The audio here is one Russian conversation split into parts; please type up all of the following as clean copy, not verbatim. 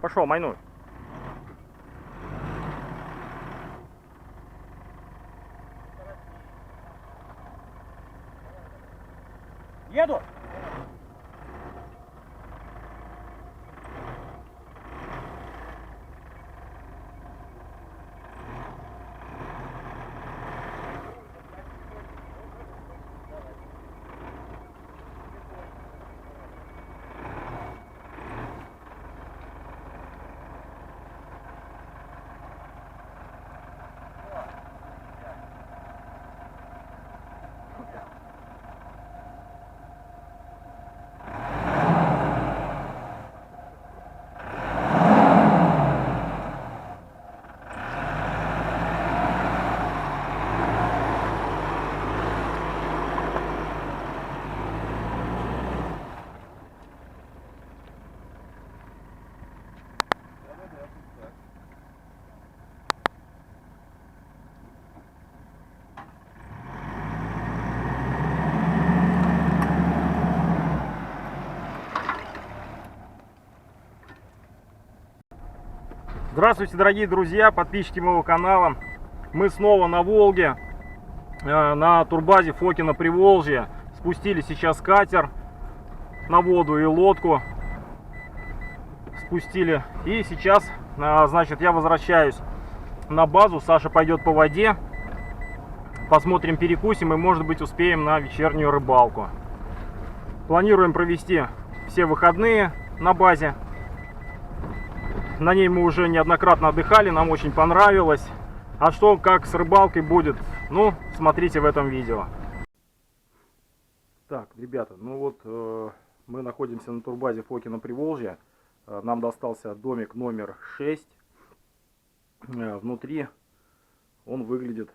Пошел, майнуй. Еду. Здравствуйте, дорогие друзья, подписчики моего канала. Мы снова на Волге, на турбазе Фокино Приволжье. Спустили сейчас катер на воду и лодку спустили. И сейчас, значит, я возвращаюсь на базу. Саша пойдет по воде. Посмотрим, перекусим и, может быть, успеем на вечернюю рыбалку. Планируем провести все выходные на базе. На ней мы уже неоднократно отдыхали, нам очень понравилось. А что, как с рыбалкой будет, ну, смотрите в этом видео. Так, ребята, ну вот мы находимся на турбазе Фокино Приволжье. Нам достался домик номер 6. Внутри он выглядит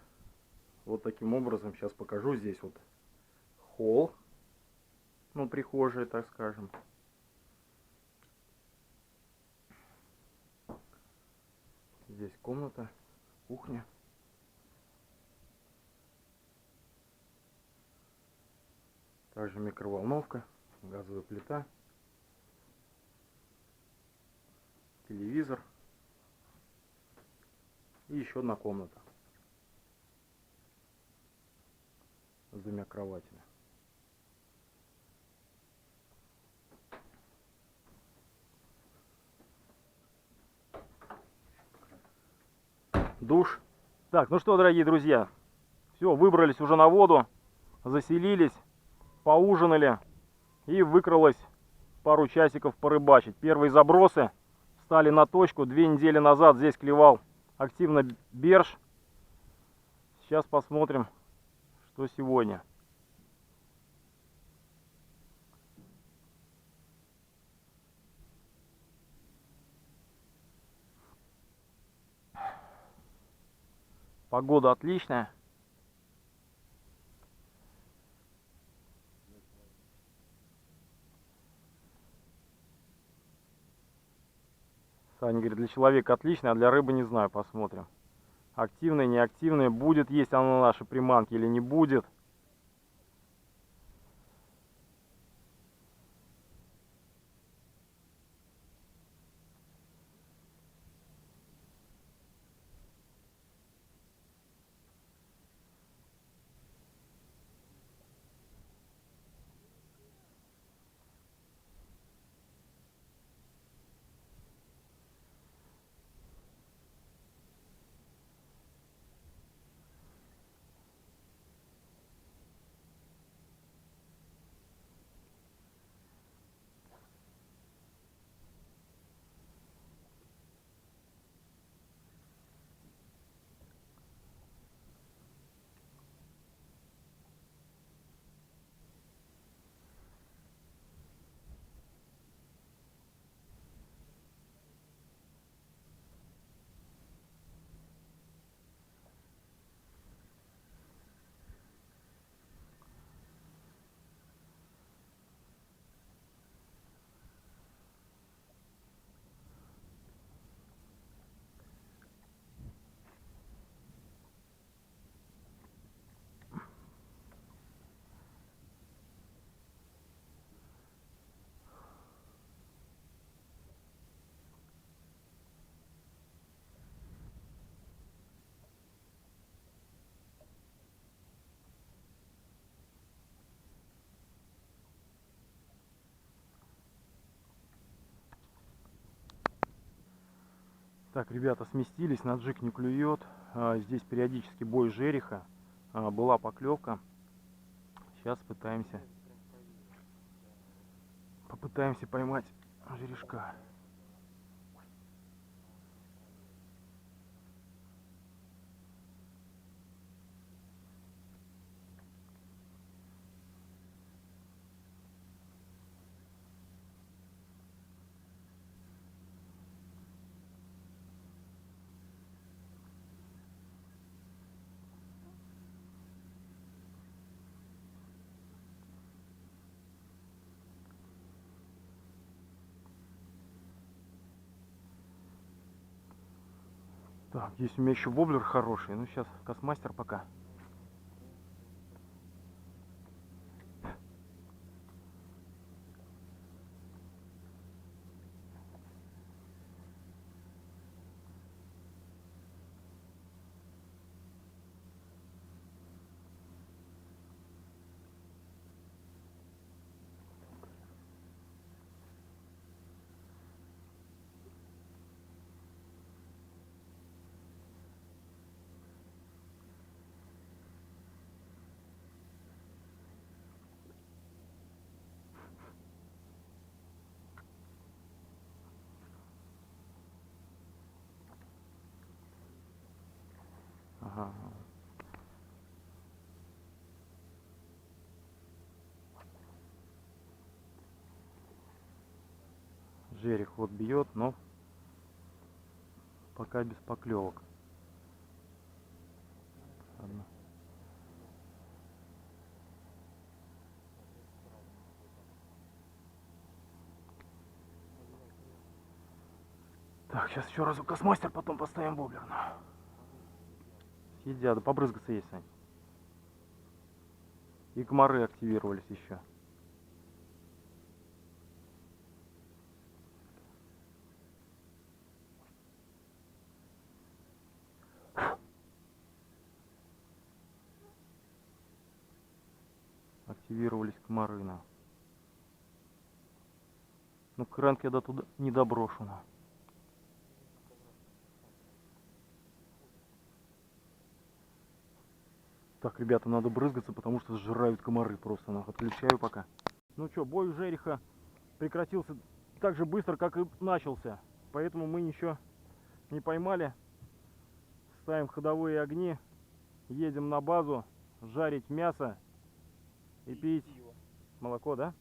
вот таким образом. Сейчас покажу. Здесь вот холл, ну, прихожая, так скажем. Здесь комната, кухня. Также микроволновка, газовая плита, телевизор и еще одна комната с двумя кроватями. Душ. Так, ну что, дорогие друзья, все, выбрались уже на воду, заселились, поужинали и выкралось пару часиков порыбачить. Первые забросы стали на точку. 2 недели назад здесь клевал активно берж. Сейчас посмотрим, что сегодня. Погода отличная. Саня говорит, для человека отлично, а для рыбы не знаю, посмотрим. Активная, неактивная, будет есть она на нашей приманке или не будет. Так, ребята, сместились, на джиг не клюет. Здесь периодически бой жереха. Была поклевка. Сейчас попытаемся поймать жерешка. Так, здесь у меня еще воблер хороший. Ну, сейчас Кассмастер пока. Ага. Жерех вот бьет, но пока без поклевок. Ладно. Так, сейчас еще разок Кассмастер, потом поставим воблер. Съедят, да побрызгаться есть, Сань. И комары активировались еще. Активировались комары. Ну, кранк я до туда не доброшу. Так, ребята, надо брызгаться, потому что сжирают комары просто. Отключаю пока. Ну что, бой у жереха прекратился так же быстро, как и начался. Поэтому мы ничего не поймали. Ставим ходовые огни. Едем на базу жарить мясо и пить молоко, да?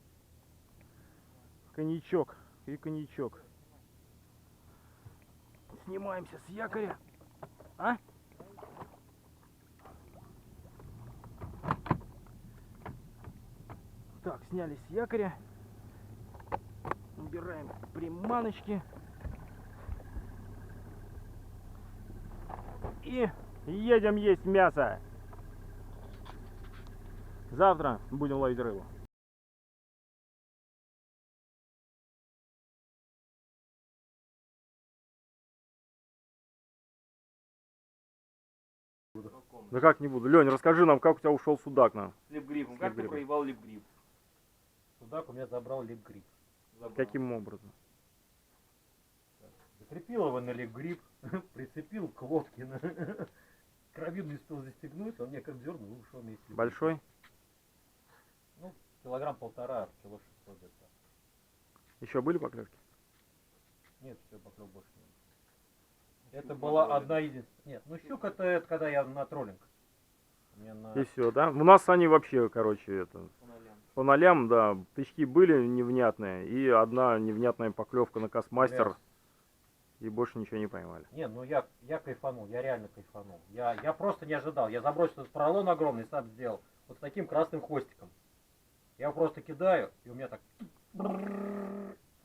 Коньячок и коньячок. Снимаемся с якоря. А? Так, снялись с якоря. Убираем приманочки. И едем есть мясо. Завтра будем ловить рыбу. Да как не буду. Лень, расскажи нам, как у тебя ушел судак. С лип-гриппом. Как ты проебал лип-грипп? Судак у меня забрал лип-грипп. Каким образом? Закрепил его на лип-грипп, прицепил к лодке. Карабин не успел застегнуть, он мне как дернул и ушел вместе. Большой? Ну, килограмм 1,5, кило 600 где-то. Еще были поклевки? Нет, все, поклев больше нет. Это была одна единственная. Нет, ну щука это когда я на троллинг. И все, да? У нас они вообще, короче, это... По нолям, да. Тычки были невнятные. И одна невнятная поклевка на Кассмастер. И больше ничего не поймали. Не, ну я кайфанул, я реально кайфанул. Я просто не ожидал. Я забросил этот поролон огромный, сам сделал. Вот с таким красным хвостиком. Я его просто кидаю, и у меня так...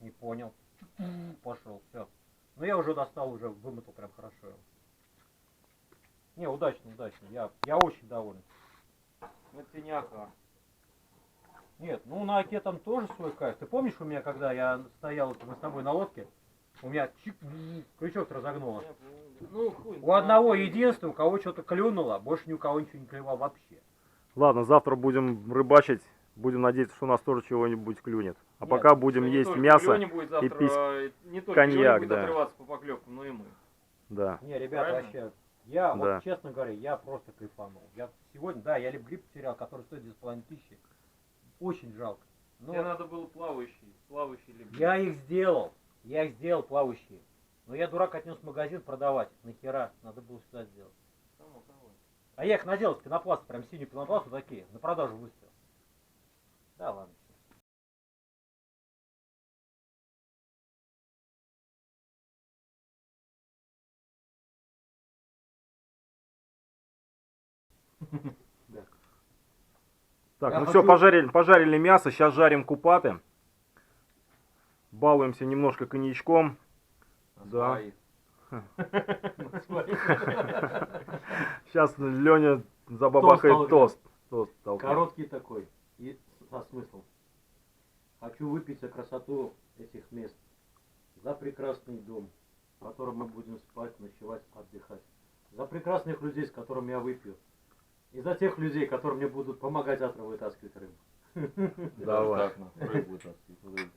Не понял. Пошел, все. Но я уже достал, уже вымотал прям хорошо его. Не, удачно. Я очень доволен. Это пеняка. Нет, ну на оке там тоже свой кайф. Ты помнишь у меня, когда я стоял, мы с тобой на лодке, у меня крючок разогнуло. Ну, хуй, У одного единственного, у кого что-то клюнуло, больше ни у кого ничего не клевало вообще. Ладно, завтра будем рыбачить. Будем надеяться, что у нас тоже чего-нибудь клюнет. А Нет, пока будем есть мясо будет завтра, и пить не только коньяк, будет да. отрываться по поклевкам, но и мы. Да. Не, ребята, Правильно? вообще, я, Да. вот честно говоря, я просто кайфанул. Я сегодня, да, я лип-гриб потерял, который стоит 2500. Очень жалко. Но Тебе надо было плавающий либо. я их сделал плавающие. Но я, дурак, отнес в магазин продавать. Нахера, надо было сюда сделать. Само собой. А я их надел с пенопласта, прям синий пенопласт, вот такие, на продажу выставил. Да ладно. Так, Я ну хочу- все, пожарили мясо, сейчас жарим купаты. Балуемся немножко коньячком. Да. Сейчас Леня забабахает Тост Тост толкнет. Короткий такой и со смыслом. Хочу выпить за красоту этих мест, за прекрасный дом, в котором мы будем спать, ночевать, отдыхать, за прекрасных людей, с которыми я выпью, и за тех людей, которые мне будут помогать завтра вытаскивать рыбу. Давай. Так, на рыбу таскать.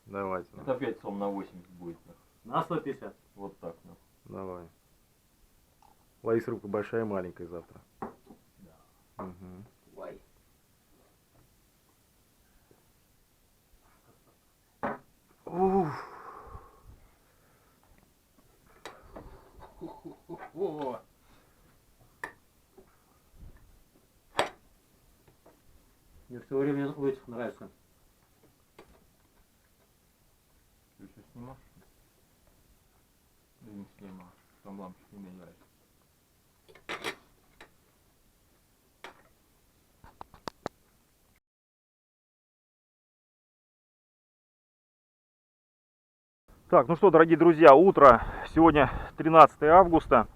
Давайте. Это опять сом на 80 будет. На 150. Вот так. Давай. Ловись рыбка большая и маленькая завтра. Да. Угу. Ой. Уф. О. Мне все время у этих нравится. Ты что снимаешь? Да не снимаешь. Там лампочки не мигает. Так, ну что, дорогие друзья, утро. Сегодня 13 августа.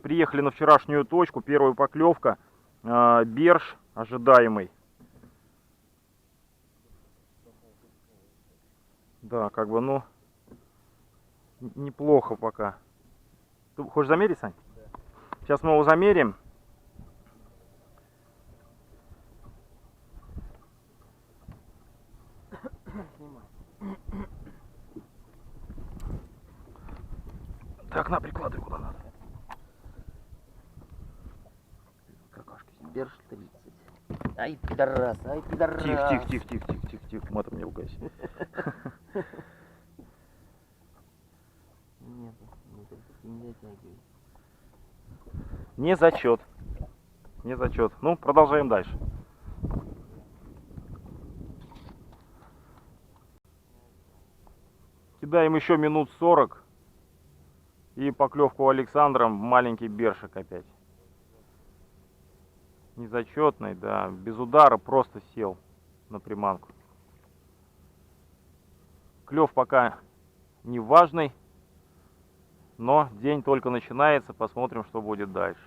Приехали на вчерашнюю точку. Первая поклевка. Берж ожидаемый. Да, как бы, ну, неплохо пока. Ты хочешь замерить, Сань? Да. Сейчас мы его замерим. Так, на, прикладывай куда надо. Какашки. Берж 30. Ай, пидорас, ай, пидорас. Тихо. Матом не ругайся. Нет, не затягивай. Не зачет. Не зачет. Ну, продолжаем дальше. Кидаем еще минут 40. И поклевку Александром маленький бершик опять. Незачетный, да. Без удара просто сел на приманку. Клев пока не важный. Но день только начинается. Посмотрим, что будет дальше.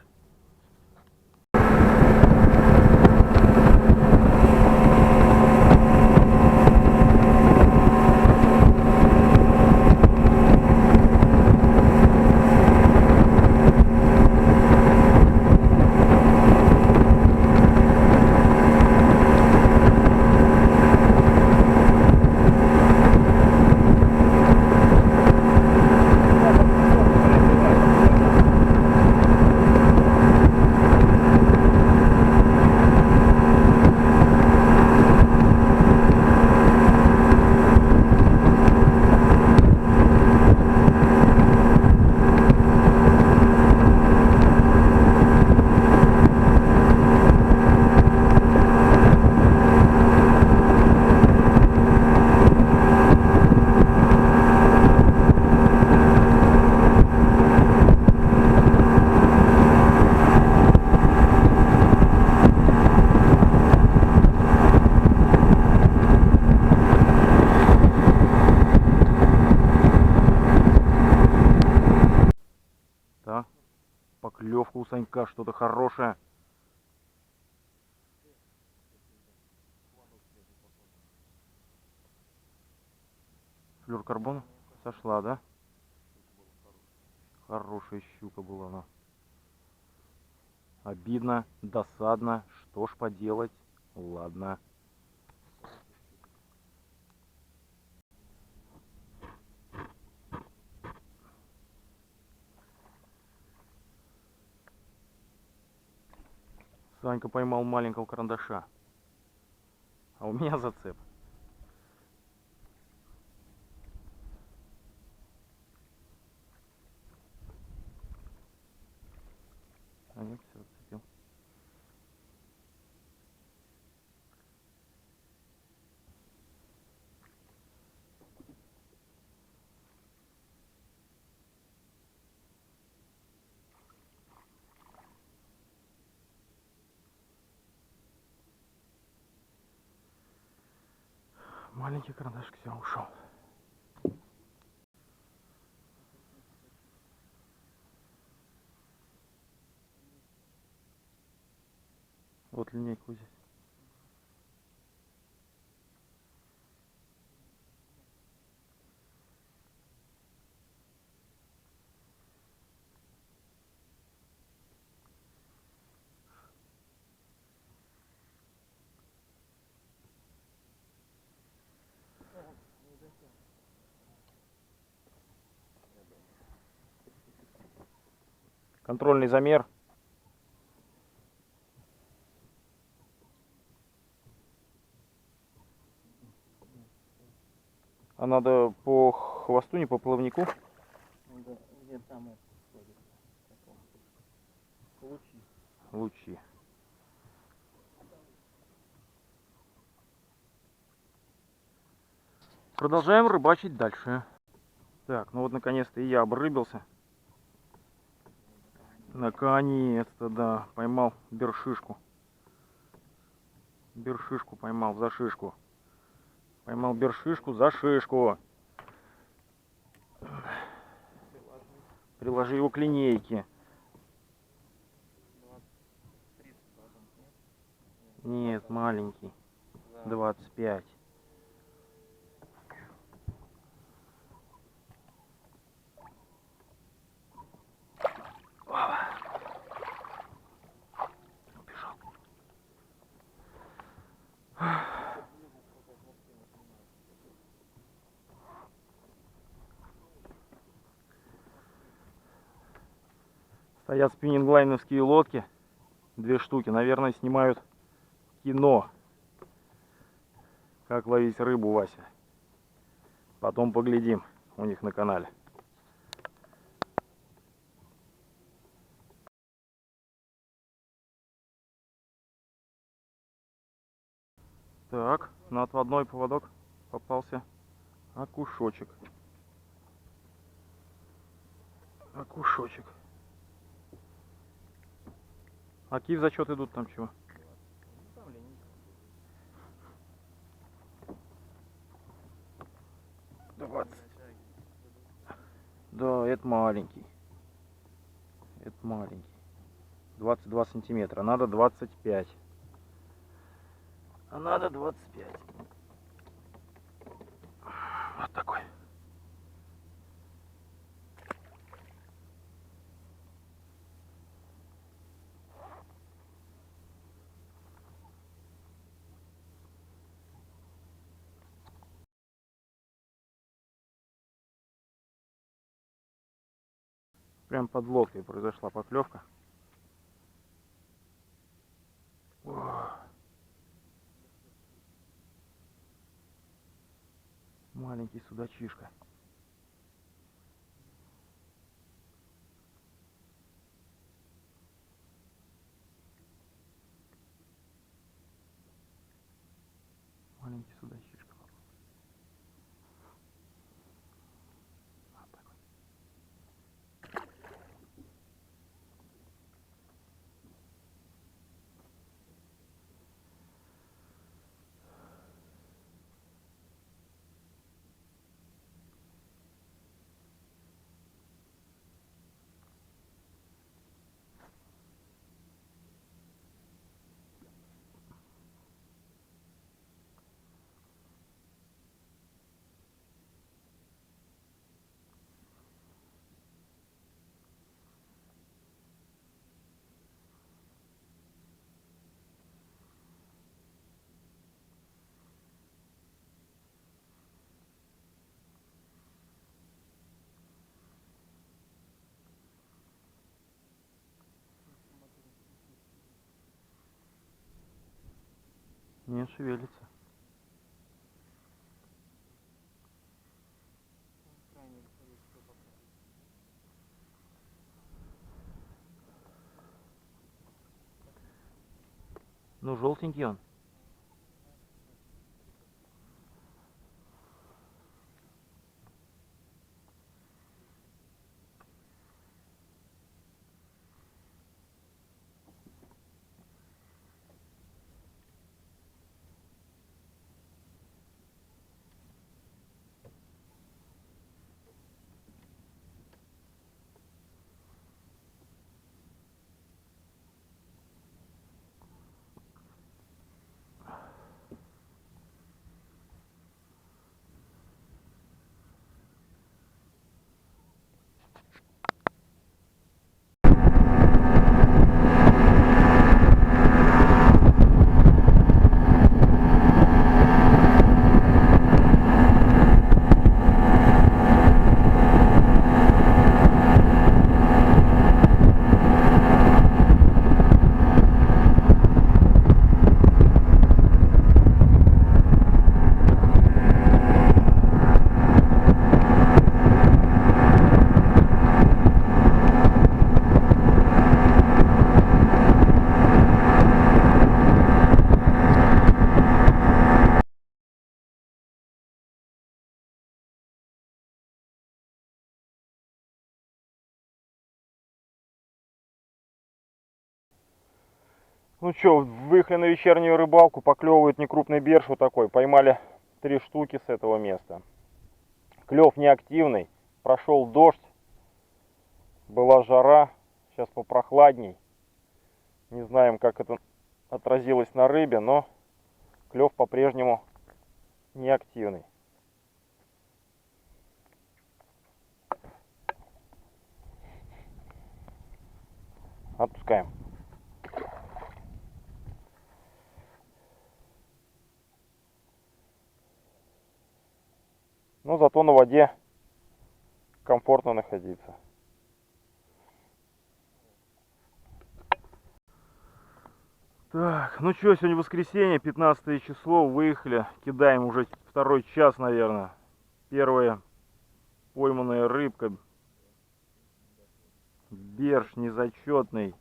Да, поклевка у Санька, что-то хорошее. Флюрокарбон сошла, да? Хорошая щука была она. Обидно, досадно. Что ж поделать? Ладно. Санька поймал маленького карандаша. А у меня зацеп. А нет, все, зацепил. Маленький карандашик все ушел. Вот линейку здесь. Контрольный замер. А надо по хвосту, не по плавнику? Да, где там это ходит? Лучи. Лучи. Продолжаем рыбачить дальше. Так, ну вот наконец-то и я обрыбился. Наконец-то, да, поймал бершишку. Бершишку поймал за шишку. Поймал бершишку за шишку. Приложи его к линейке. 30 Нет, маленький. 25. Убежал. Стоят спиннинглайновские лодки. 2 штуки. Наверное, снимают кино. Как ловить рыбу, Вася. Потом поглядим у них на канале. Так, на отводной поводок попался окушочек. Окушочек. А какие в зачет идут там чего? 20. Да, это маленький. Это маленький. 22 сантиметра. Надо 25. А надо 25. Вот такой. Прям под лодкой произошла поклевка. Маленький судачишка. Маленький судачишка. Вот такой. Нет, шевелится. Ну, желтенький он. Ну что, выехали на вечернюю рыбалку, поклевывает некрупный берж вот такой. Поймали 3 штуки с этого места. Клев неактивный, прошел дождь, была жара, сейчас попрохладней. Не знаем, как это отразилось на рыбе, но клев по-прежнему неактивный. Отпускаем. Но зато на воде комфортно находиться. Так, ну что, сегодня воскресенье, 15 число, выехали, кидаем уже 2-й час, наверное. Первая пойманная рыбка, берж незачетный.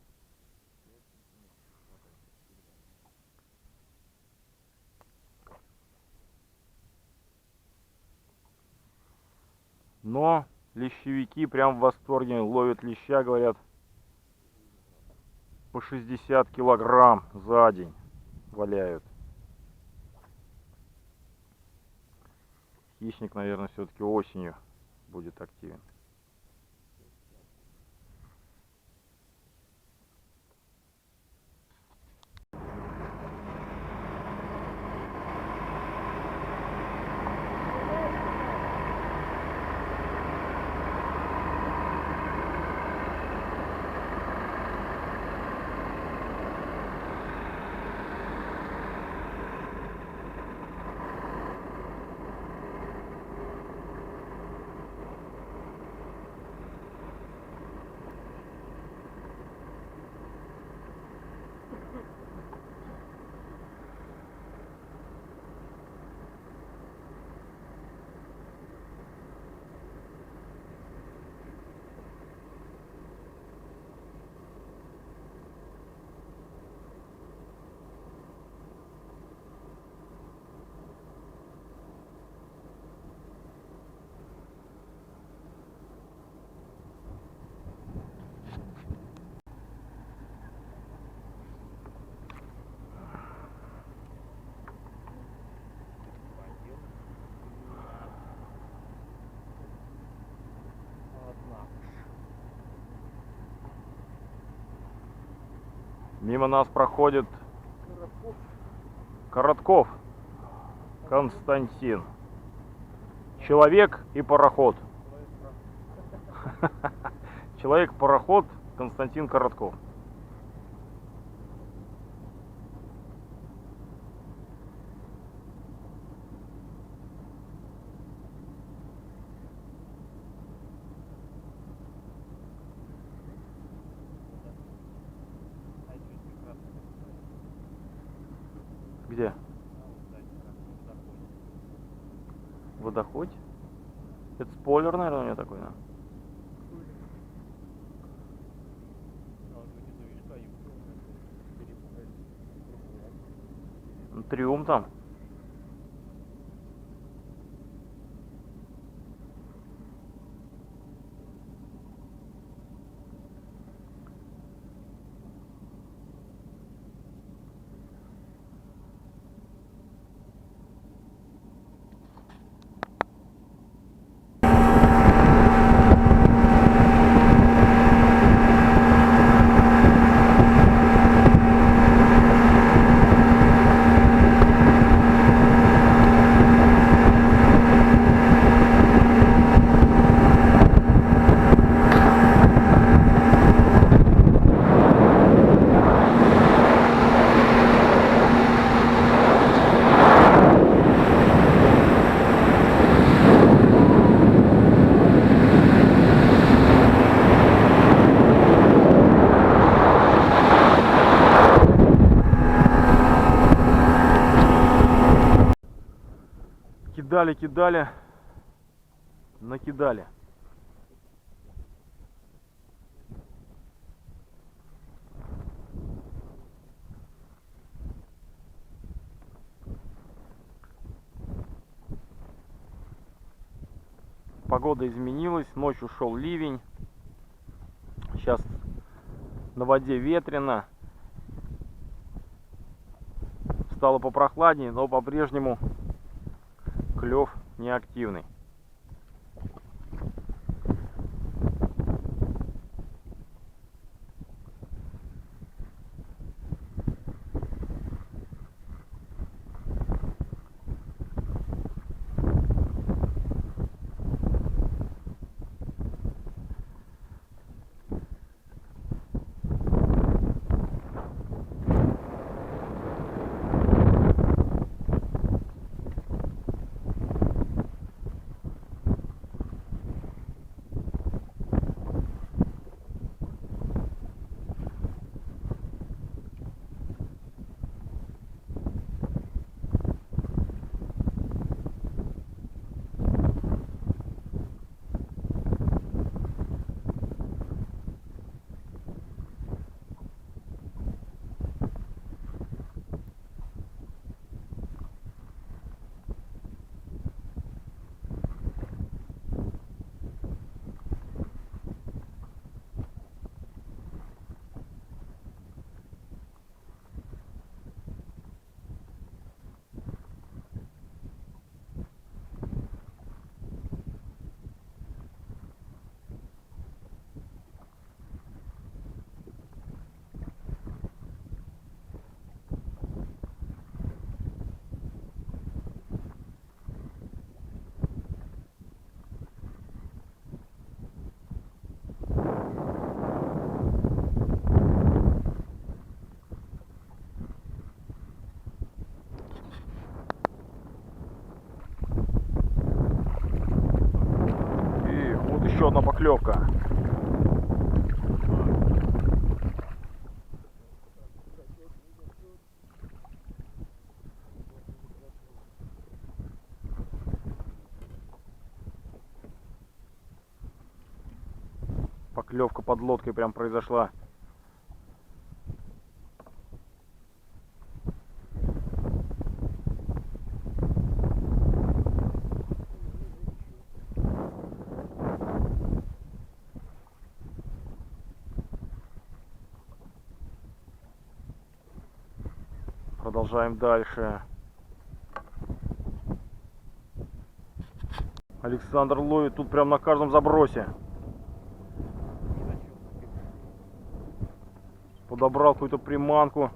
Но лещевики прям в восторге, ловят леща, говорят, по 60 килограмм за день валяют. Хищник, наверное, все-таки осенью будет активен. Мимо нас проходит Коротков Константин. Человек и пароход. Человек-пароход Константин Коротков. Где? Водоходь. Это спойлер, наверное, у меня такой, да? Трюм там. Кидали, накидали. Погода изменилась, ночью шел ливень. Сейчас на воде ветрено. Стало попрохладнее, но по-прежнему клев неактивный. И вот еще одна поклевка. Поклевка под лодкой прям произошла. Продолжаем дальше. Александр ловит тут прям на каждом забросе. Подобрал какую-то приманку.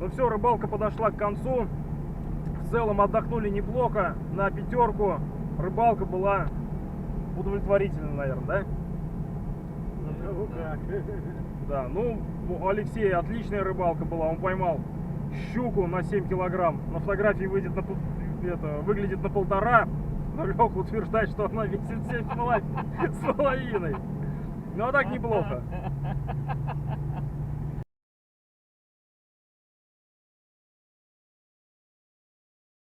Ну все, рыбалка подошла к концу. В целом отдохнули неплохо. На 5. Рыбалка была удовлетворительна, наверное, да? Да, ну, у Алексея отличная рыбалка была. Он поймал щуку на 7 килограмм. На фотографии выглядит на 1,5. Но Леха утверждает, что она весит 7,5. Ну, а так неплохо.